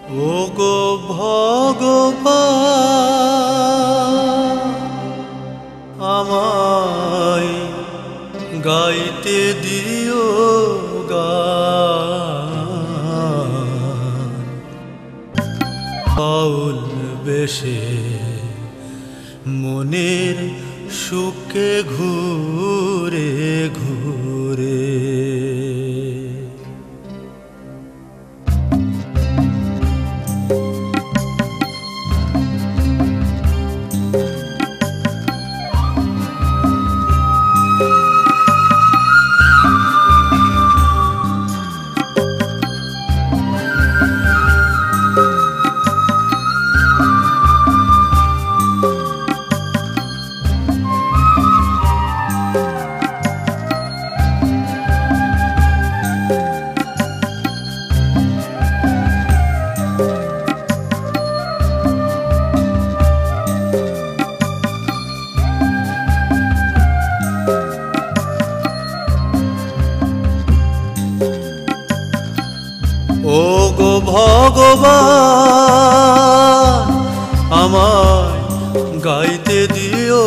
ওগো ভগবান আমায় গাইতে দিও গান, বাউল বেশে মনের সুখে ঘুরে ঘুরে। ওগো ভগবান আমায় গাইতে দিও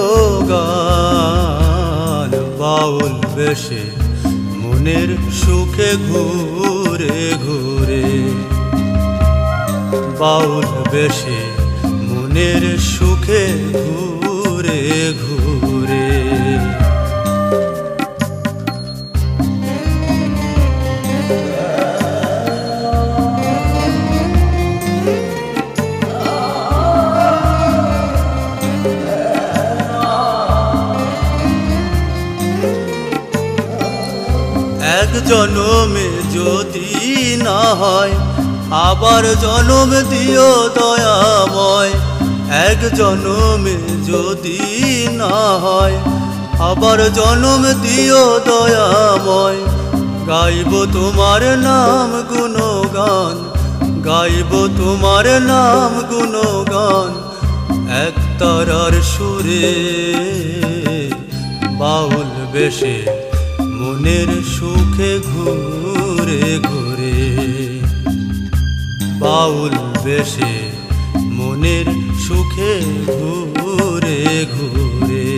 গান, বাউল বেশে মনের সুখে ঘুরে ঘুরে। বাউল বেশে মনের সুখে ঘুরে ঘুরে। এক জনমে যদি না হয় আবার জনম দিও দয়াময়। এক জনমে যদি না হয় আবার জনম দিও দয়াময়। গাইব তোমার নাম গুণগান, গাইব তোমার নাম গুণগান, এক তারার সুরে। বাউল বেশে মনের সুখে ঘুরে ঘুরে। বাউল বেশে মনের সুখে ঘুরে ঘুরে।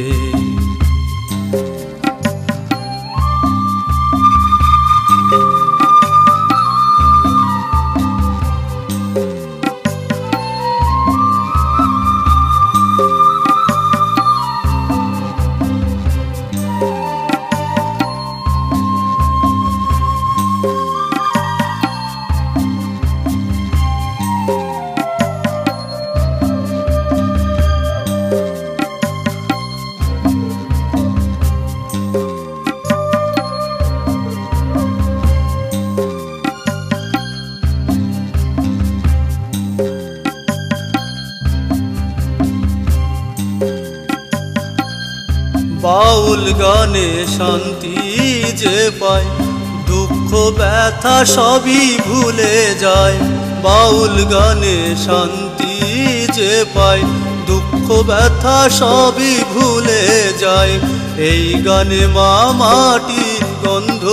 বাউল গানে শান্তি যে পায়, দুঃখ ব্যথা সবই ভুলে যায়। বাউল গানে শান্তি যে পায়, দুঃখ ব্যথা সবই ভুলে যায়। এই গানে মা মাটির গন্ধ,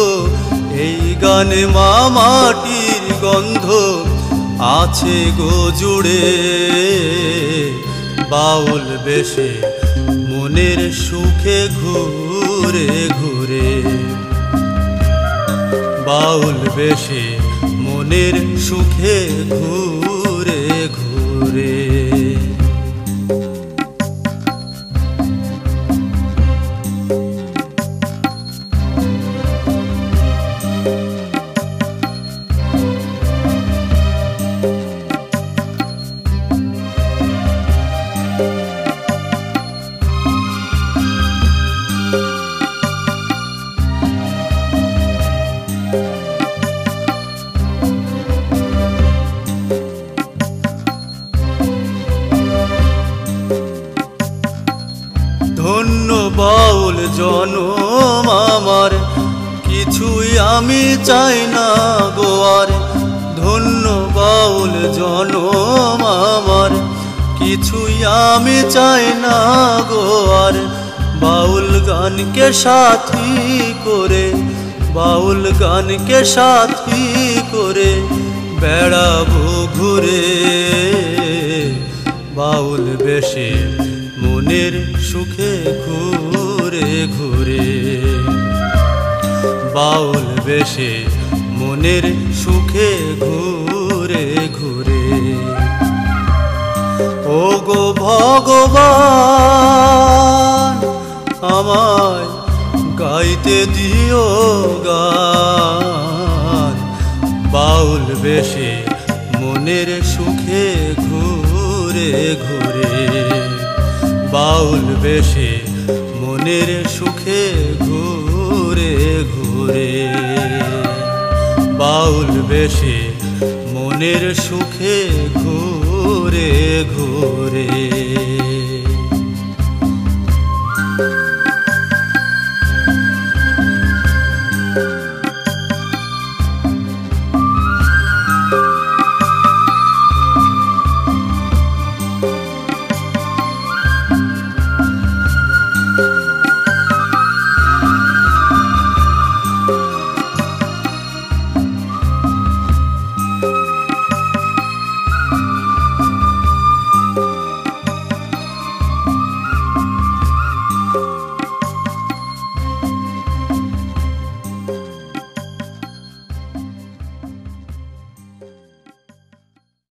এই গানে মা মাটির গন্ধ আছে গো জুড়ে। বাউল বেশে মনের সুখে ঘুরে ঘুরে। বাউল বেশে মনের সুখে ঘুরে ঘুরে। ধন্য বাউল জনম আমার, কিছুই আমি চাই না গো আর। ধন্য বাউল জনম আমার, কিছুই আমি চাই না গো আর। বাউল গানকে সাথী করে, বাউল গানকে সাথী করে বেড়াবো ঘুরে বাউল বেশে মনের সুখে ঘুরে ঘুরে বাউল বেশে মনের সুখে ঘুরে ঘুরে ও গো ভগবান আমায় গাইতে দিও গান বাউল বেশে মনের সুখে ঘুরে ঘুরে বাউল বেশে মনের সুখে ঘুরে ঘুরে বাউল বেশে মনের সুখে ঘুরে ঘুরে